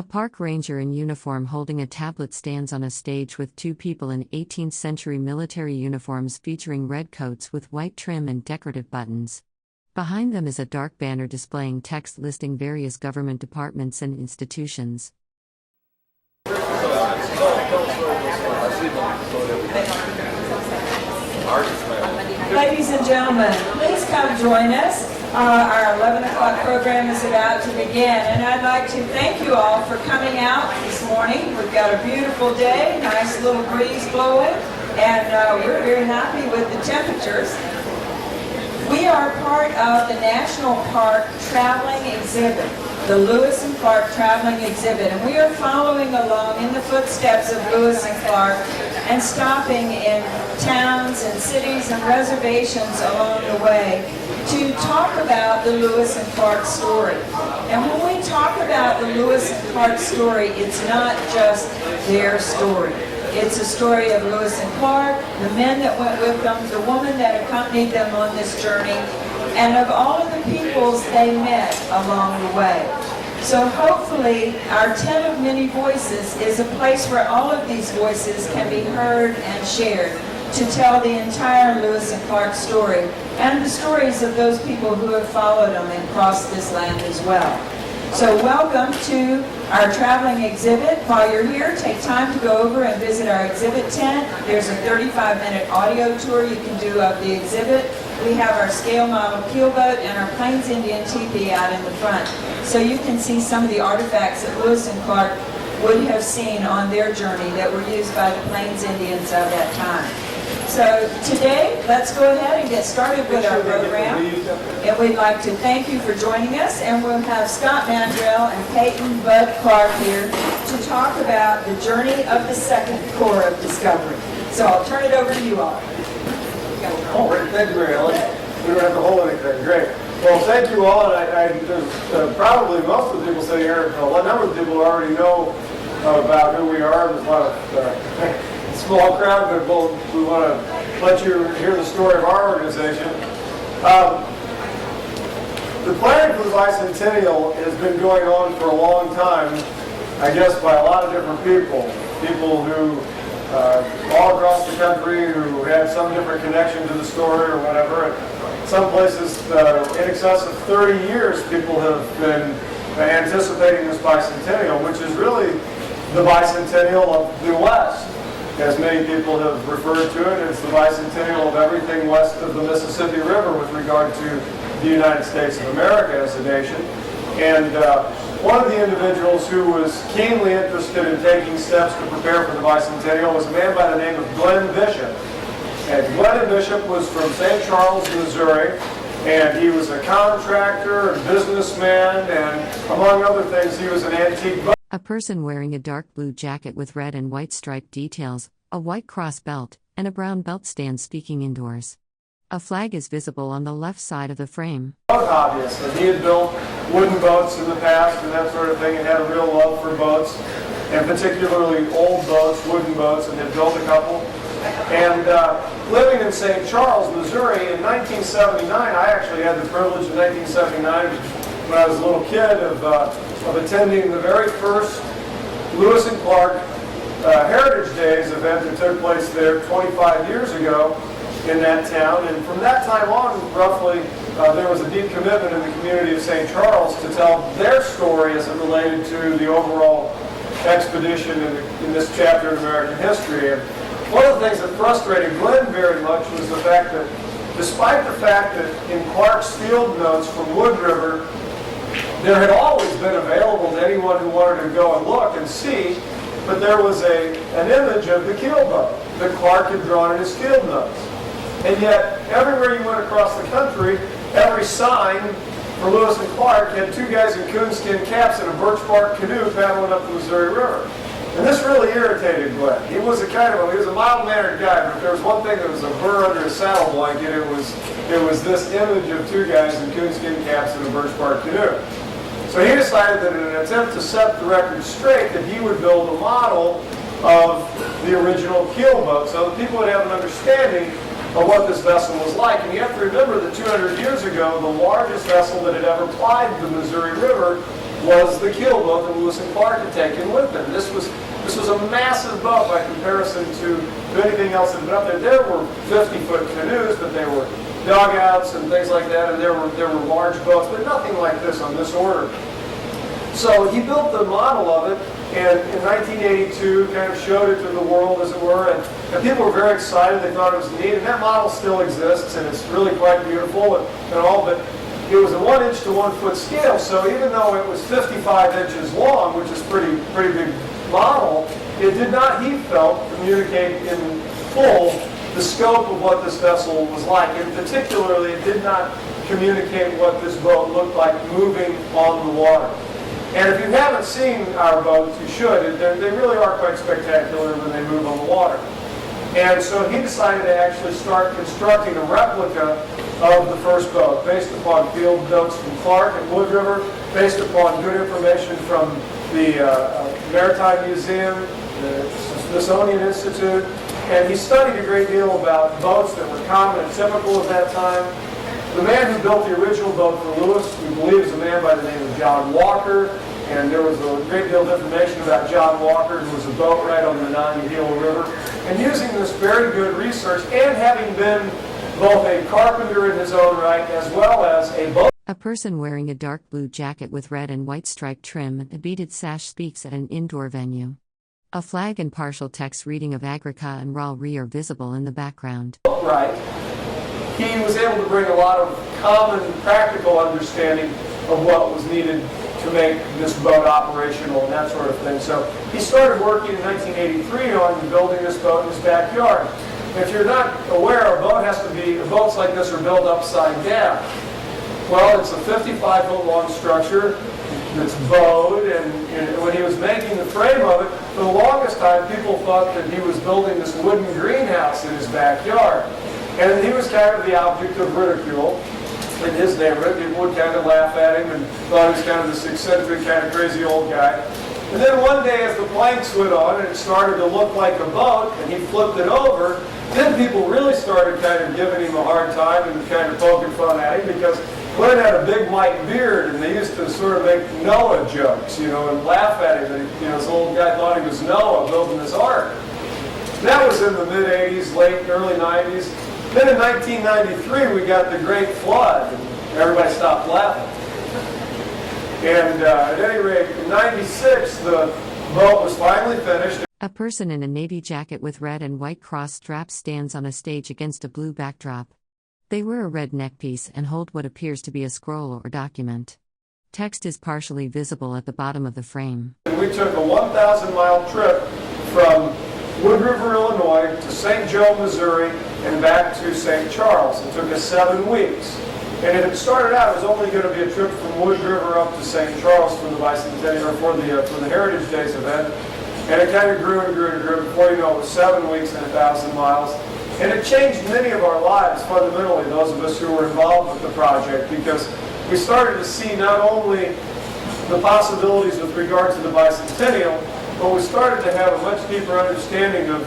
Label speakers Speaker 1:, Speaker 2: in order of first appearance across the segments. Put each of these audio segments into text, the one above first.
Speaker 1: A park ranger in uniform holding a tablet stands on a stage with two people in 18th century military uniforms featuring red coats with white trim and decorative buttons. Behind them is a dark banner displaying text listing various government departments and institutions.
Speaker 2: Ladies and gentlemen, please come join us. Our 11 o'clock program is about to begin, and I'd like to thank you all for coming out this morning. We've got a beautiful day, nice little breeze blowing, and we're very happy with the temperatures. We are part of the National Park Traveling Exhibit, the Lewis and Clark Traveling Exhibit, and we are following along in the footsteps of Lewis and Clark and stopping in towns and cities and reservations along the way to talk about the Lewis and Clark story. And when we talk about the Lewis and Clark story, it's not just their story. It's a story of Lewis and Clark, the men that went with them, the woman that accompanied them on this journey, and of all of the peoples they met along the way. So hopefully our Tent of Many Voices is a place where all of these voices can be heard and shared to tell the entire Lewis and Clark story and the stories of those people who have followed them and crossed this land as well. So welcome to our traveling exhibit. While you're here, take time to go over and visit our exhibit tent. There's a 35-minute audio tour you can do of the exhibit. We have our scale model keelboat and our Plains Indian teepee out in the front. So you can see some of the artifacts that Lewis and Clark would have seen on their journey that were used by the Plains Indians of that time. So today, let's go ahead and get started with our program. And we'd like to thank you for joining us. And we'll have Scott Mandrell and Peyton Bud Clark here to talk about the journey of the second Corps of Discovery. So I'll turn it over to you all.
Speaker 3: Oh, great. Thank you, Mary Ellen. We don't have to hold anything. Great. Well, thank you all. And there's probably most of the people sitting here, a number of people already know about who we are. There's a lot of small crowd, but we want to let you hear the story of our organization. The planning for the Bicentennial has been going on for a long time, I guess by a lot of different people. People who all across the country who had some different connection to the story or whatever. Some places, in excess of 30 years, people have been anticipating this bicentennial, which is really the bicentennial of the West. As many people have referred to it, it's the bicentennial of everything west of the Mississippi River with regard to the United States of America as a nation. And one of the individuals who was keenly interested in taking steps to prepare for the bicentennial was a man by the name of Glenn Bishop. And Glenn Bishop was from St. Charles, Missouri, and he was a contractor and businessman, and among other things, he was an antique boat.
Speaker 1: A person wearing a dark blue jacket with red and white striped details, a white cross belt, and a brown belt stands speaking indoors. A flag is visible on the left side of the frame.
Speaker 3: Obviously, he had built wooden boats in the past and that sort of thing, and had a real love for boats, and particularly old boats, wooden boats, and had built a couple. And living in St. Charles, Missouri, in 1979, I actually had the privilege in 1979, when I was a little kid, of attending the very first Lewis and Clark Heritage Days event that took place there 25 years ago in that town. And from that time on, roughly, there was a deep commitment in the community of St. Charles to tell their story as it related to the overall expedition in this chapter in American history. And one of the things that frustrated Glenn very much was the fact that, despite the fact that in Clark's field notes from Wood River, there had always been available to anyone who wanted to go and look and see, but there was an image of the keelboat that Clark had drawn in his field notes. And yet, everywhere you went across the country, every sign for Lewis and Clark had two guys in coonskin caps in a birch bark canoe paddling up the Missouri River. And this really irritated Glenn. He was a mild-mannered guy, but if there was one thing that was a burr under his saddle blanket, it was this image of two guys in coonskin caps in a birch bark canoe. So he decided that in an attempt to set the record straight, that he would build a model of the original keelboat so that people would have an understanding of what this vessel was like. And you have to remember that 200 years ago, the largest vessel that had ever plied the Missouri River was the keel boat that Lewis and Clark had taken with them. This was a massive boat by comparison to anything else that had been up there. There were 50-foot canoes, but they were dugouts and things like that, and there were large boats, but nothing like this on this order. So he built the model of it, and in 1982 kind of showed it to the world, as it were, and people were very excited. They thought it was neat, and that model still exists, and it's really quite beautiful and all, but it was a 1 inch to 1 foot scale, so even though it was 55 inches long, which is pretty big model, it did not, he felt, communicate in full the scope of what this vessel was like, and particularly it did not communicate what this boat looked like moving on the water. And if you haven't seen our boats, you should. They really are quite spectacular when they move on the water. And so he decided to actually start constructing a replica of the first boat, based upon field notes from Clark and Wood River, based upon good information from the Maritime Museum, the Smithsonian Institute, and he studied a great deal about boats that were common and typical of that time. The man who built the original boat for Lewis, we believe, is a man by the name of John Walker, and there was a great deal of information about John Walker, who was a boatwright on the Monongahela River. And using this very good research, and having been both a carpenter in his own right, as well as a boat.
Speaker 1: A person wearing a dark blue jacket with red and white striped trim and a beaded sash speaks at an indoor venue. A flag and partial text reading of Agrica and Ralri are visible in the background.
Speaker 3: Right. He was able to bring a lot of common practical understanding of what was needed to make this boat operational and that sort of thing. So he started working in 1983 on building this boat in his backyard. If you're not aware, boats like this are built upside down. Well, it's a 55-foot long structure that's bowed, and when he was making the frame of it, for the longest time people thought that he was building this wooden greenhouse in his backyard. And he was kind of the object of ridicule in his neighborhood. People would kind of laugh at him and thought he was kind of this eccentric, kind of crazy old guy. And then one day as the planks went on and it started to look like a boat and he flipped it over, then people really started kind of giving him a hard time and kind of poking fun at him, because Glenn had a big white beard and they used to sort of make Noah jokes, and laugh at him. And, this old guy thought he was Noah building this ark. That was in the mid-'80s, early '90s. Then in 1993, we got the Great Flood, and everybody stopped laughing. And at any rate, in '96, the boat was finally finished.
Speaker 1: A person in a navy jacket with red and white cross straps stands on a stage against a blue backdrop. They wear a red neckpiece and hold what appears to be a scroll or document. Text is partially visible at the bottom of the frame.
Speaker 3: We took a 1,000-mile trip from Wood River, Illinois to St. Joe, Missouri, and back to St. Charles. It took us 7 weeks. And it started out, it was only going to be a trip from Wood River up to St. Charles for the Bicentennial, or for the Heritage Days event. And it kind of grew and grew and grew. Before you know it, was 7 weeks and 1,000 miles. And it changed many of our lives, fundamentally, those of us who were involved with the project, because we started to see not only the possibilities with regard to the Bicentennial, but we started to have a much deeper understanding of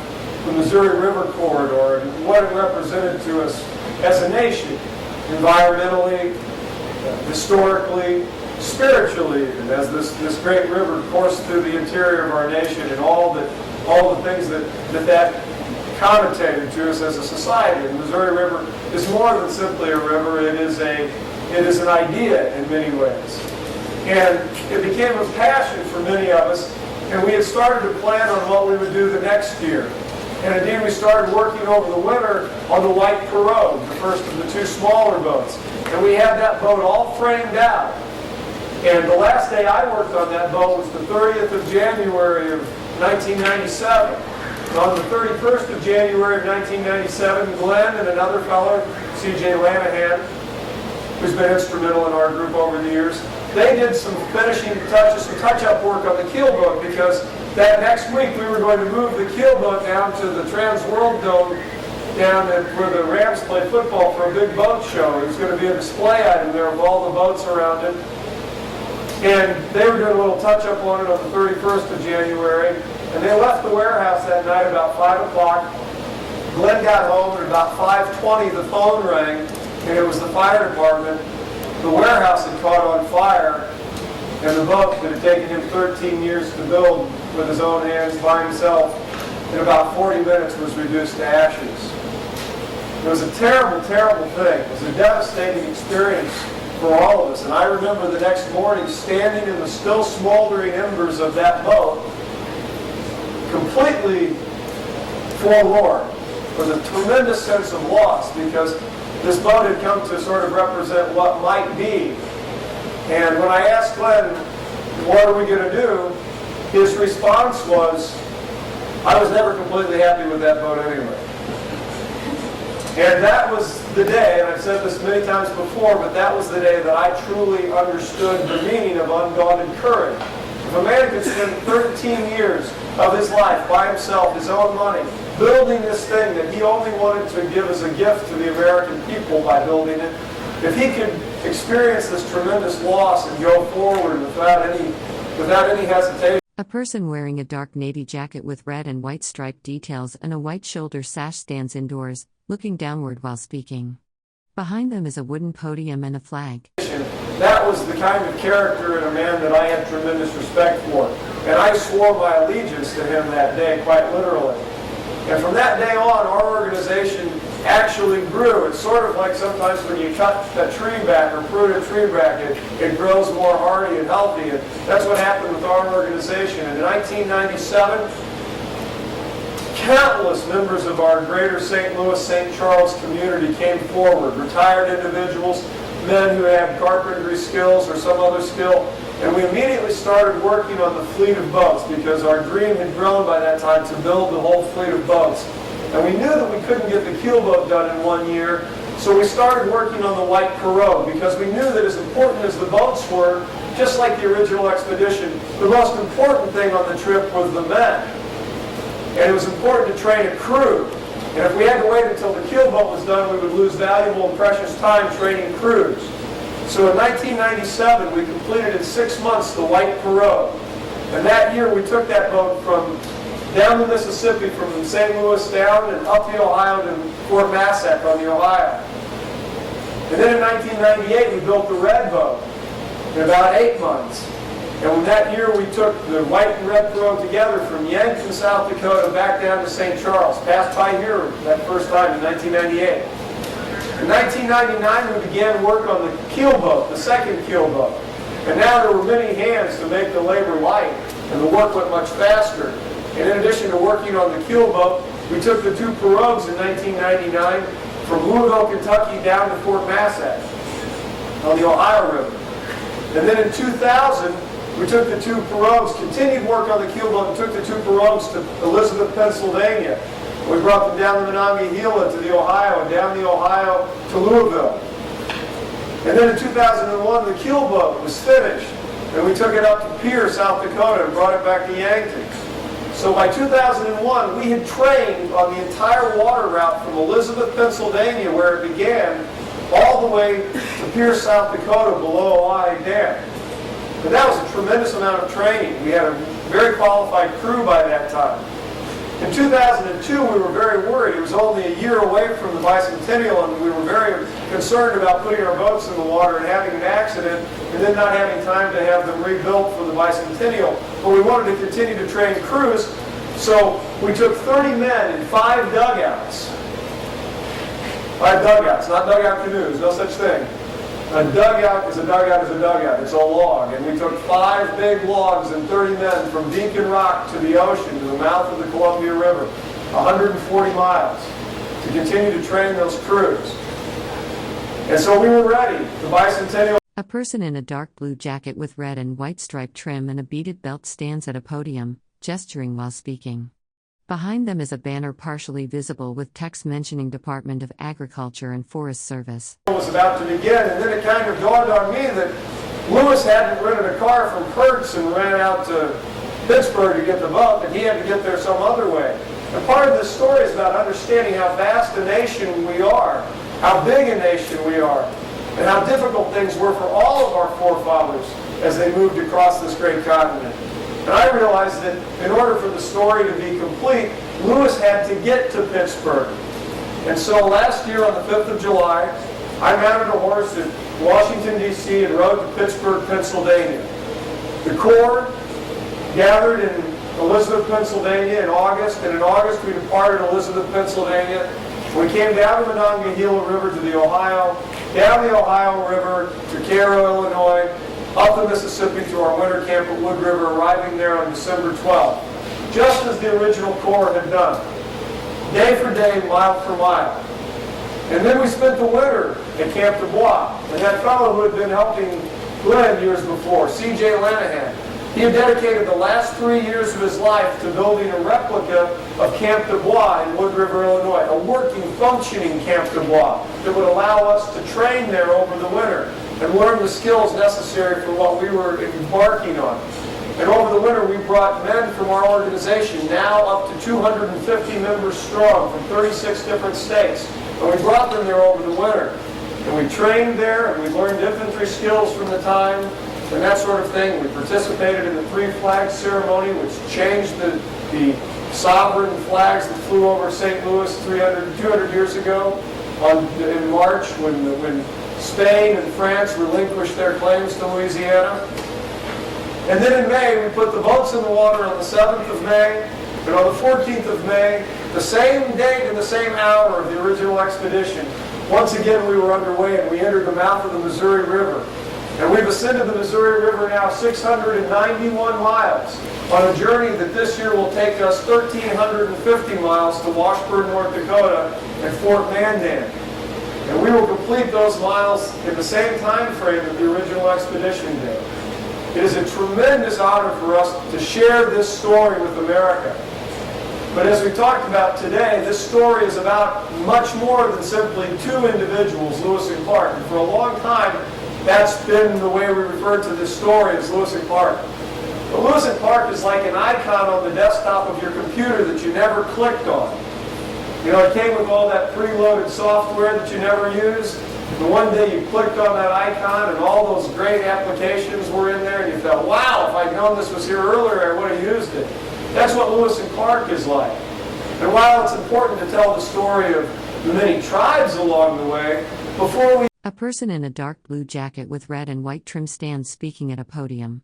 Speaker 3: the Missouri River corridor and what it represented to us as a nation, environmentally, historically, spiritually, and as this great river coursed through the interior of our nation, and all the things that connotated to us as a society. The Missouri River is more than simply a river. It is an idea in many ways. And it became a passion for many of us, and we had started to plan on what we would do the next year. And indeed, we started working over the winter on the White Pirogue, the first of the 2 smaller boats. And we had that boat all framed out. And the last day I worked on that boat was the 30th of January of 1997. And on the 31st of January of 1997, Glenn and another fellow, C.J. Lanahan, who's been instrumental in our group over the years, they did some finishing touches, some touch-up work on the keel boat, because that next week we were going to move the keel boat down to the Trans World Dome down where the Rams play football for a big boat show. It was going to be a display item there of all the boats around it. And they were doing a little touch-up on it on the 31st of January. And they left the warehouse that night about 5 o'clock. Glenn got home at about 5:20, the phone rang, and it was the fire department. The warehouse had caught on fire, And the boat that had taken him 13 years to build with his own hands by himself, in about 40 minutes was reduced to ashes. It was a terrible, terrible thing. It was a devastating experience for all of us. And I remember the next morning standing in the still smoldering embers of that boat, completely forlorn, with a tremendous sense of loss, because this boat had come to sort of represent what might be. And when I asked Glenn, what are we going to do? His response was, I was never completely happy with that boat anyway. And that was the day, and I've said this many times before, but that was the day that I truly understood the meaning of undaunted courage. If a man could spend 13 years of his life by himself, his own money, building this thing that he only wanted to give as a gift to the American people by building it, if he could experience this tremendous loss and go forward without any hesitation.
Speaker 1: A person wearing a dark navy jacket with red and white striped details and a white shoulder sash stands indoors, looking downward while speaking. Behind them is a wooden podium and a flag.
Speaker 3: That was the kind of character in a man that I had tremendous respect for. And I swore my allegiance to him that day, quite literally. And from that day on, our organization actually grew. It's sort of like sometimes when you cut a tree back or prune a tree back, it grows more hardy and healthy. And that's what happened with our organization. And in 1997, countless members of our greater St. Louis, St. Charles community came forward, retired individuals, men who had carpentry skills or some other skill, and we immediately started working on the fleet of boats because our dream had grown by that time to build the whole fleet of boats. And we knew that we couldn't get the keel boat done in 1 year, so we started working on the white pirogue because we knew that as important as the boats were, just like the original expedition, the most important thing on the trip was the men. And it was important to train a crew. And if we had to wait until the keel boat was done, we would lose valuable and precious time training crews. So in 1997, we completed in 6 months the white pirogue. And that year, we took that boat from down the Mississippi, from St. Louis down and up the Ohio to Fort Massac on the Ohio. And then in 1998, we built the red boat in about 8 months. And in that year, we took the white and red pirogue together from Yankton, South Dakota, back down to St. Charles. Passed by here that first time in 1998. In 1999, we began work on the keel boat, the second keel boat. And now there were many hands to make the labor light, and the work went much faster. And in addition to working on the keel boat, we took the 2 pirogues in 1999 from Louisville, Kentucky down to Fort Massac on the Ohio River. And then in 2000, we took the 2 pirogues, continued work on the keel boat, and took the 2 pirogues to Elizabeth, Pennsylvania. We brought them down the Monongahela to the Ohio, and down the Ohio to Louisville. And then in 2001, the keel boat was finished, and we took it up to Pierre, South Dakota, and brought it back to Yankton. So by 2001, we had trained on the entire water route from Elizabeth, Pennsylvania, where it began, all the way to Pierre, South Dakota, below Ojai Dam. And that was a tremendous amount of training. We had a very qualified crew by that time. In 2002, we were very worried. It was only a year away from the Bicentennial, and we were very concerned about putting our boats in the water and having an accident, and then not having time to have them rebuilt for the Bicentennial. But we wanted to continue to train crews, so we took 30 men in 5 dugouts. 5 dugouts, not dugout canoes, no such thing. A dugout is a dugout is a dugout. It's a log. And we took 5 big logs and 30 men from Beacon Rock to the ocean, to the mouth of the Columbia River, 140 miles, to continue to train those crews. And so we were ready. The Bicentennial.
Speaker 1: A person in a dark blue jacket with red and white striped trim and a beaded belt stands at a podium, gesturing while speaking. Behind them is a banner partially visible with text mentioning Department of Agriculture and Forest Service.
Speaker 3: It was about to begin, and then it kind of dawned on me that Lewis hadn't rented a car from Kurtz and ran out to Pittsburgh to get the boat, and he had to get there some other way. And part of this story is about understanding how vast a nation we are, how big a nation we are, and how difficult things were for all of our forefathers as they moved across this great continent. And I realized that in order for the story to be complete, Lewis had to get to Pittsburgh. And so last year on the 5th of July, I mounted a horse at Washington, D.C. and rode to Pittsburgh, Pennsylvania. The Corps gathered in Elizabeth, Pennsylvania in August, and in August we departed Elizabeth, Pennsylvania. We came down the Monongahela River to the Ohio, down the Ohio River to Cairo, Illinois, up the Mississippi to our winter camp at Wood River, arriving there on December 12th, just as the original Corps had done, day for day, mile for mile. And then we spent the winter at Camp Du Bois, and that fellow who had been helping Glenn years before, C.J. Lanahan, he had dedicated the last 3 years of his life to building a replica of Camp Du Bois in Wood River, Illinois, a working, functioning Camp Du Bois that would allow us to train there over the winter and learn the skills necessary for what we were embarking on. And over the winter, we brought men from our organization, now up to 250 members strong from 36 different states. And we brought them there over the winter. And we trained there, and we learned infantry skills from the time, and that sort of thing. We participated in the three flag ceremony, which changed the sovereign flags that flew over St. Louis 200 years ago in March when Spain and France relinquished their claims to Louisiana. And then in May, we put the boats in the water on the 7th of May, and on the 14th of May, the same date and the same hour of the original expedition, once again we were underway and we entered the mouth of the Missouri River. And we've ascended the Missouri River now 691 miles on a journey that this year will take us 1,350 miles to Washburn, North Dakota and Fort Mandan. And we will complete those miles in the same time frame that the original expedition did. It is a tremendous honor for us to share this story with America. But as we talked about today, this story is about much more than simply two individuals, Lewis and Clark. And for a long time, that's been the way we referred to this story as Lewis and Clark. But Lewis and Clark is like an icon on the desktop of your computer that you never clicked on. You know, it came with all that preloaded software that you never used. And one day you clicked on that icon and all those great applications were in there and you thought, wow, if I'd known this was here earlier, I would have used it. That's what Lewis and Clark is like. And while it's important to tell the story of the many tribes along the way, before we...
Speaker 1: A person in a dark blue jacket with red and white trim stands speaking at a podium.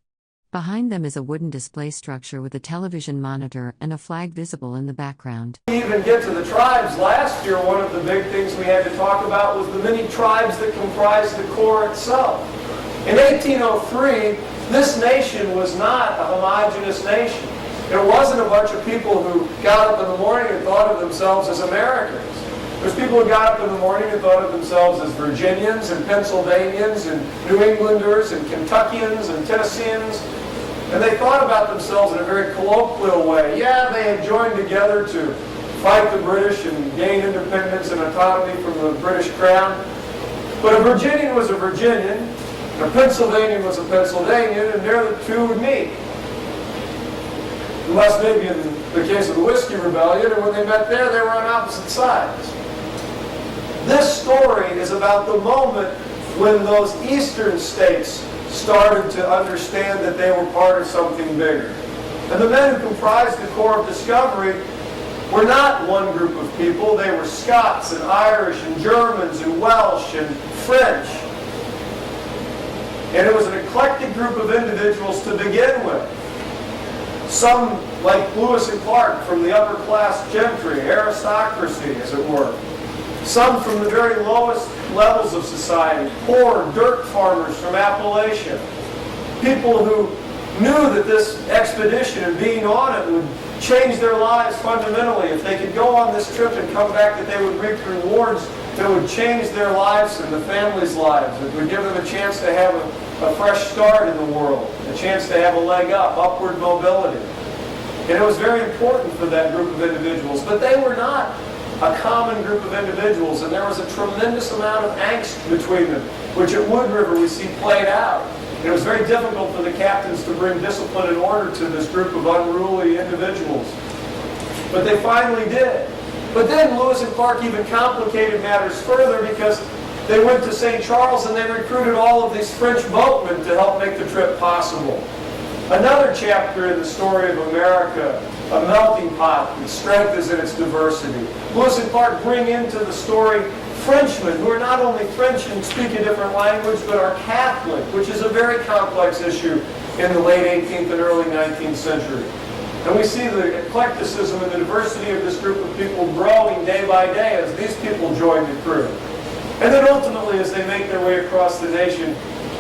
Speaker 1: Behind them is a wooden display structure with a television monitor and a flag visible in the background.
Speaker 3: Even get to the tribes, last year one of the big things we had to talk about was the many tribes that comprised the Corps itself. In 1803, this nation was not a homogeneous nation. It wasn't a bunch of people who got up in the morning and thought of themselves as Americans. There's people who got up in the morning and thought of themselves as Virginians and Pennsylvanians and New Englanders and Kentuckians and Tennesseans. And they thought about themselves in a very colloquial way. Yeah, they had joined together to fight the British and gain independence and autonomy from the British Crown. But a Virginian was a Virginian, and a Pennsylvanian was a Pennsylvanian, and there the two would meet. Unless maybe in the case of the Whiskey Rebellion, and when they met there, they were on opposite sides. This story is about the moment when those eastern states started to understand that they were part of something bigger. And the men who comprised the Corps of Discovery were not one group of people. They were Scots and Irish and Germans and Welsh and French. And it was an eclectic group of individuals to begin with. Some, like Lewis and Clark, from the upper class gentry, aristocracy, as it were. Some from the very lowest levels of society, poor dirt farmers from Appalachia. People who knew that this expedition and being on it would change their lives fundamentally. If they could go on this trip and come back, that they would reap rewards that would change their lives and the families' lives. It would give them a chance to have a fresh start in the world, a chance to have a leg up, upward mobility. And it was very important for that group of individuals. But they were not a common group of individuals, and there was a tremendous amount of angst between them, which at Wood River we see played out. And it was very difficult for the captains to bring discipline and order to this group of unruly individuals. But they finally did. But then Lewis and Clark even complicated matters further because they went to St. Charles and they recruited all of these French boatmen to help make the trip possible. Another chapter in the story of America, a melting pot, its strength is in its diversity. Lewis and Clark bring into the story Frenchmen who are not only French and speak a different language, but are Catholic, which is a very complex issue in the late 18th and early 19th century. And we see the eclecticism and the diversity of this group of people growing day by day as these people join the crew. And then ultimately, as they make their way across the nation,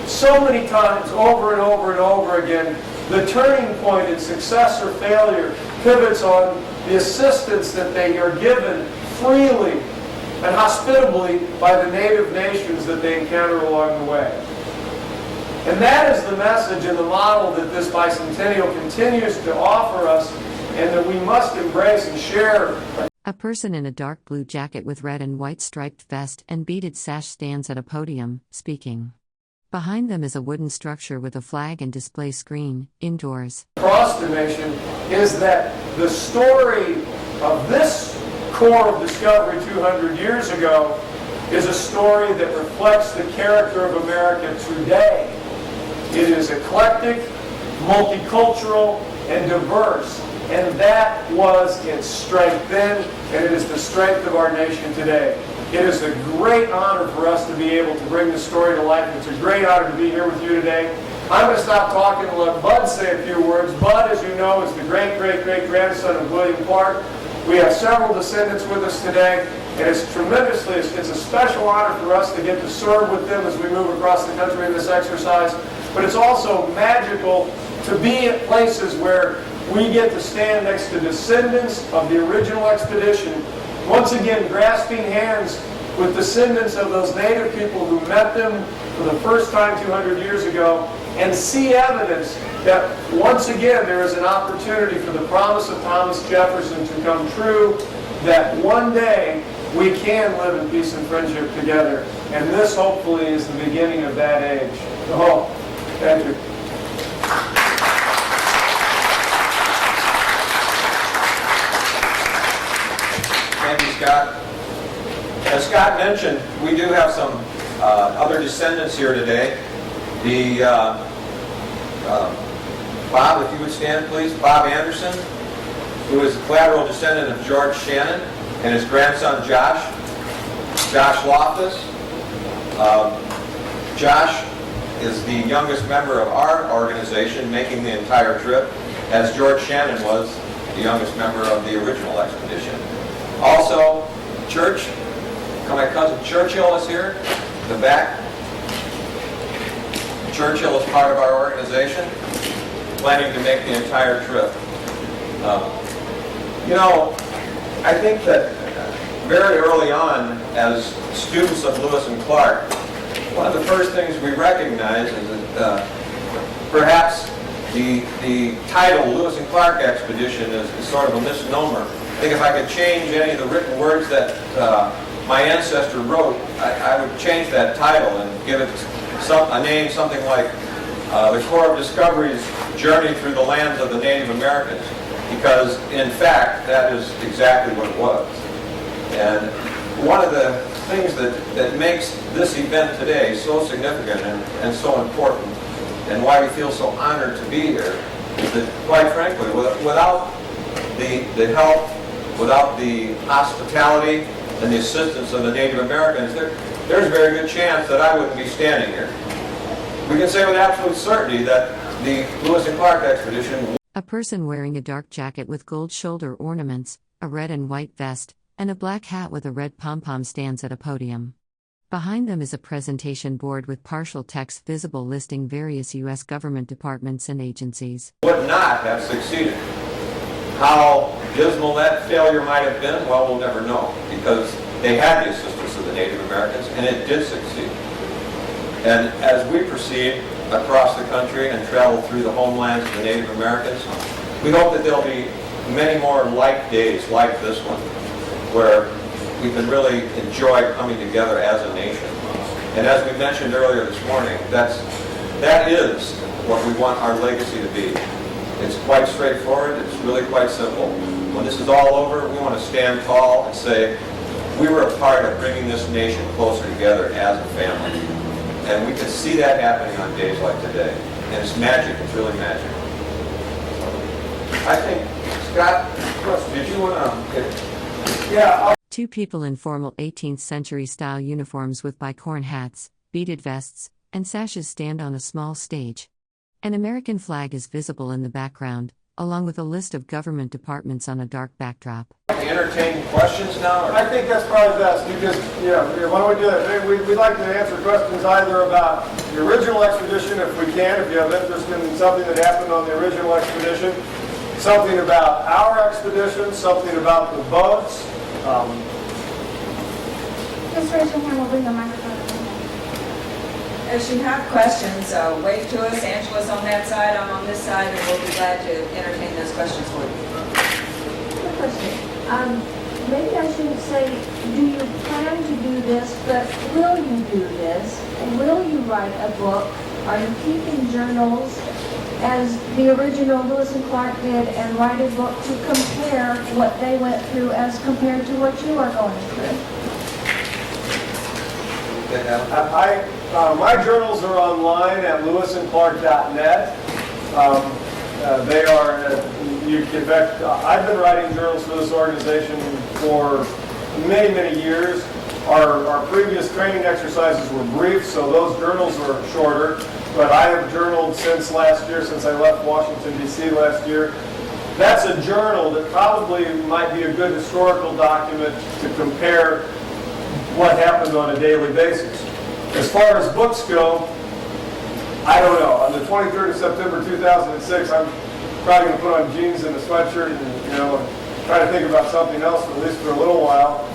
Speaker 3: so many times, over and over and over again, the turning point in success or failure pivots on the assistance that they are given freely and hospitably by the native nations that they encounter along the way. And that is the message and the model that this bicentennial continues to offer us, and that we must embrace and share.
Speaker 1: A person in a dark blue jacket with red and white striped vest and beaded sash stands at a podium, speaking. Behind them is a wooden structure with a flag and display screen, indoors.
Speaker 3: Across the nation is that the story of this core of discovery 200 years ago is a story that reflects the character of America today. It is eclectic, multicultural, and diverse. And that was its strength then, and it is the strength of our nation today. It is a great honor for us to be able to bring this story to life. It's a great honor to be here with you today. I'm going to stop talking and let Bud say a few words. Bud, as you know, is the great-great-great-grandson of William Clark. We have several descendants with us today, and it's a special honor for us to get to serve with them as we move across the country in this exercise. But it's also magical to be at places where we get to stand next to descendants of the original expedition, once again grasping hands with descendants of those native people who met them for the first time 200 years ago, and see evidence that once again there is an opportunity for the promise of Thomas Jefferson to come true, that one day we can live in peace and friendship together. And this hopefully is the beginning of that age. So, thank you.
Speaker 4: Thank you, Scott. As Scott mentioned, we do have some other descendants here today. Bob, if you would stand, please. Bob Anderson, who is a collateral descendant of George Shannon, and his grandson Josh. Josh Loftus. Josh is the youngest member of our organization, making the entire trip, as George Shannon was the youngest member of the original expedition. Also, Church, my cousin Churchill is here, in the back. Churchill is part of our organization, planning to make the entire trip. I think that very early on, as students of Lewis and Clark, one of the first things we recognize is that perhaps the title Lewis and Clark Expedition is sort of a misnomer. I think if I could change any of the written words that my ancestor wrote, I would change that title and give it a name, something like the Corps of Discovery's Journey Through the Lands of the Native Americans, because in fact that is exactly what it was. And one of the things that makes this event today so significant and so important, and why we feel so honored to be here, is that, quite frankly, without the help, without the hospitality and the assistance of the Native Americans, there's a very good chance that I wouldn't be standing here. We can say with absolute certainty that the Lewis and Clark expedition...
Speaker 1: A person wearing a dark jacket with gold shoulder ornaments, a red and white vest, and a black hat with a red pom-pom stands at a podium. Behind them is a presentation board with partial text visible listing various U.S. government departments and agencies.
Speaker 4: Would not have succeeded. How dismal that failure might have been, well, we'll never know, because they had the assistance of the Native Americans, and it did succeed. And as we proceed across the country and travel through the homelands of the Native Americans, we hope that there'll be many more like days like this one, where we can really enjoy coming together as a nation. And as we mentioned earlier this morning, that is what we want our legacy to be. It's quite straightforward. It's really quite simple. When this is all over, we want to stand tall and say, we were a part of bringing this nation closer together as a family. And we can see that happening on days like today. And it's magic. It's really magic. I think, Scott, did you want to... Yeah.
Speaker 1: Two people in formal 18th century style uniforms with bicorn hats, beaded vests, and sashes stand on a small stage. An American flag is visible in the background, along with a list of government departments on a dark backdrop.
Speaker 4: Entertain questions now?
Speaker 3: I think that's probably best because, why don't we do that? We'd like to answer questions either about the original expedition, if we can, if you have interest in something that happened on the original expedition, something about our expedition, something about the boats.
Speaker 5: Just raise your hand, we'll bring the microphone.
Speaker 2: As you have questions, wave to us. Angela's on that side, I'm on this side, and we'll be glad to entertain those questions for you.
Speaker 5: Good question. Maybe I shouldn't say, do you plan to do this, but will you do this? Will you write a book? Are you keeping journals as the original Lewis and Clark did and write a book to compare what they went through as compared to what you are going through?
Speaker 3: My journals are online at lewisandclark.net. They are, I've been writing journals for this organization for many, many years. Our previous training exercises were brief, so those journals were shorter. But I have journaled since last year, since I left Washington, D.C. last year. That's a journal that probably might be a good historical document to compare what happened on a daily basis. As far as books go, I don't know. On the 23rd of September 2006, I'm probably going to put on jeans and a sweatshirt and try to think about something else, at least for a little while.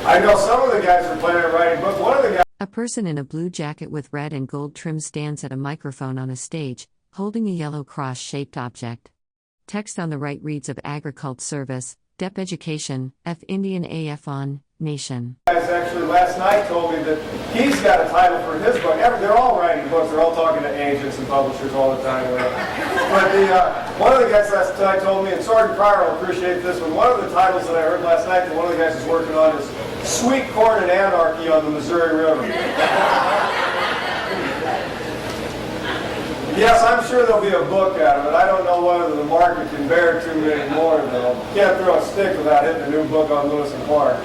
Speaker 3: I know some of the guys are planning on writing books. One of the guys.
Speaker 1: A person in a blue jacket with red and gold trim stands at a microphone on a stage, holding a yellow cross-shaped object. Text on the right reads of Agriculture Service, Dep Education, F Indian AF on, Nation.
Speaker 3: Guys actually last night told me that he's got a title for his book. They're all writing books. They're all talking to agents and publishers all the time. But one of the guys last night told me, and Sergeant Pryor will appreciate this one, one of the titles that I heard last night that one of the guys is working on is Sweet Corn and Anarchy on the Missouri River. Yes, I'm sure there'll be a book out of it. I don't know whether the market can bear too many more, though. Can't throw a stick without hitting a new book on Lewis and Clark.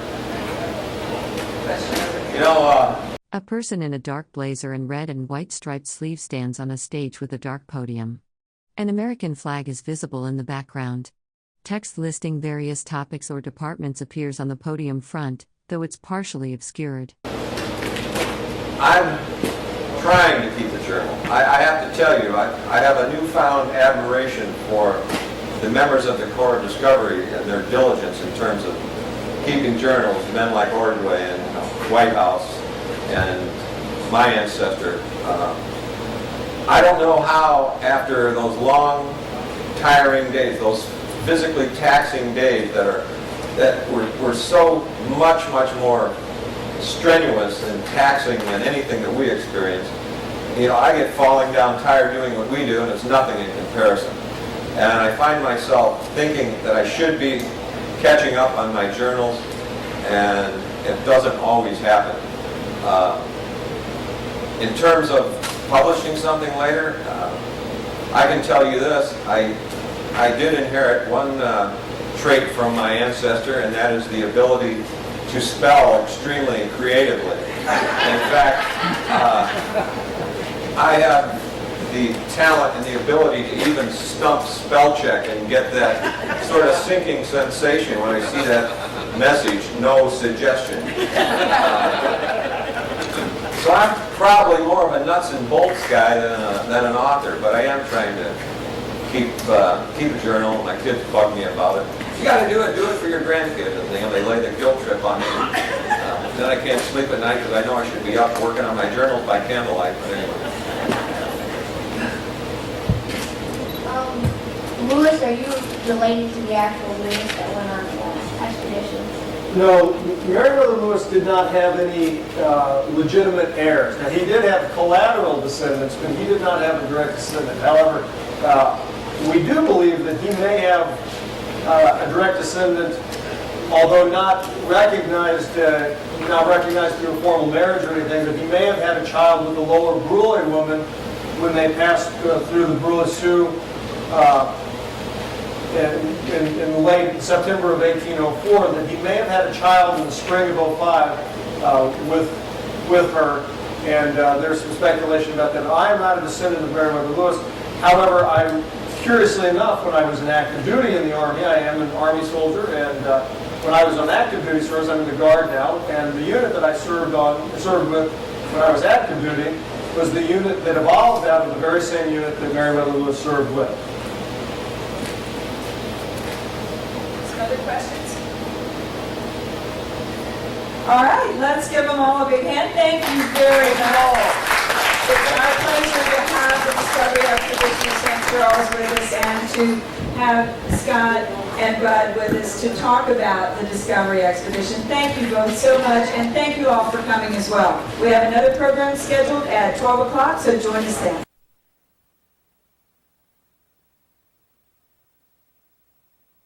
Speaker 1: A person in a dark blazer and red and white striped sleeve stands on a stage with a dark podium. An American flag is visible in the background. Text listing various topics or departments appears on the podium front, though it's partially obscured.
Speaker 4: I'm trying to keep the journal. I have to tell you, I have a newfound admiration for the members of the Corps of Discovery and their diligence in terms of keeping journals, men like Ordway and White House and my ancestor. I don't know how, after those long, tiring days, those physically taxing days that were so much more strenuous and taxing than anything that we experienced. I get falling down tired doing what we do, and it's nothing in comparison. And I find myself thinking that I should be catching up on my journals, and it doesn't always happen. In terms of publishing something later, I can tell you this, I did inherit one trait from my ancestor, and that is the ability to spell extremely creatively. In fact, I have the talent and the ability to even stump spell check and get that sort of sinking sensation when I see that message, no suggestion. So I'm probably more of a nuts and bolts guy than an author, but I am trying to keep a journal. My kids bug me about it. You got to do it for your grandkids. And they lay the guilt trip on me. Then I can't sleep at night because I know I should be up working on my journals by candlelight. But anyway.
Speaker 5: Lewis, are you related to the actual Lewis that went on the expedition?
Speaker 3: No, Meriwether Lewis did not have any legitimate heirs. Now, he did have collateral descendants, but he did not have a direct descendant. However, we do believe that he may have a direct descendant, although not recognized through a formal marriage or anything, but he may have had a child with the Lower Bruloy woman when they passed through the Bruloy-Sioux in late September of 1804, that he may have had a child in the spring of 05 with her. and there's some speculation about that. I am not a descendant of Meriwether Lewis. However, curiously enough, when I was in active duty in the Army, I am an Army soldier, and when I was on active duty service, I'm in the Guard now, and the unit that I served with when I was active duty was the unit that evolved out of the very same unit that Meriwether Lewis served with.
Speaker 2: Some other questions? All right, let's give them all a big hand. Thank you very much. It's our pleasure to have the Discovery Expedition of St. Charles with us and to have Scott and Bud with us to talk about the Discovery Expedition. Thank you both so much, and thank you all for coming as well. We have another program scheduled at 12 o'clock, so join us then.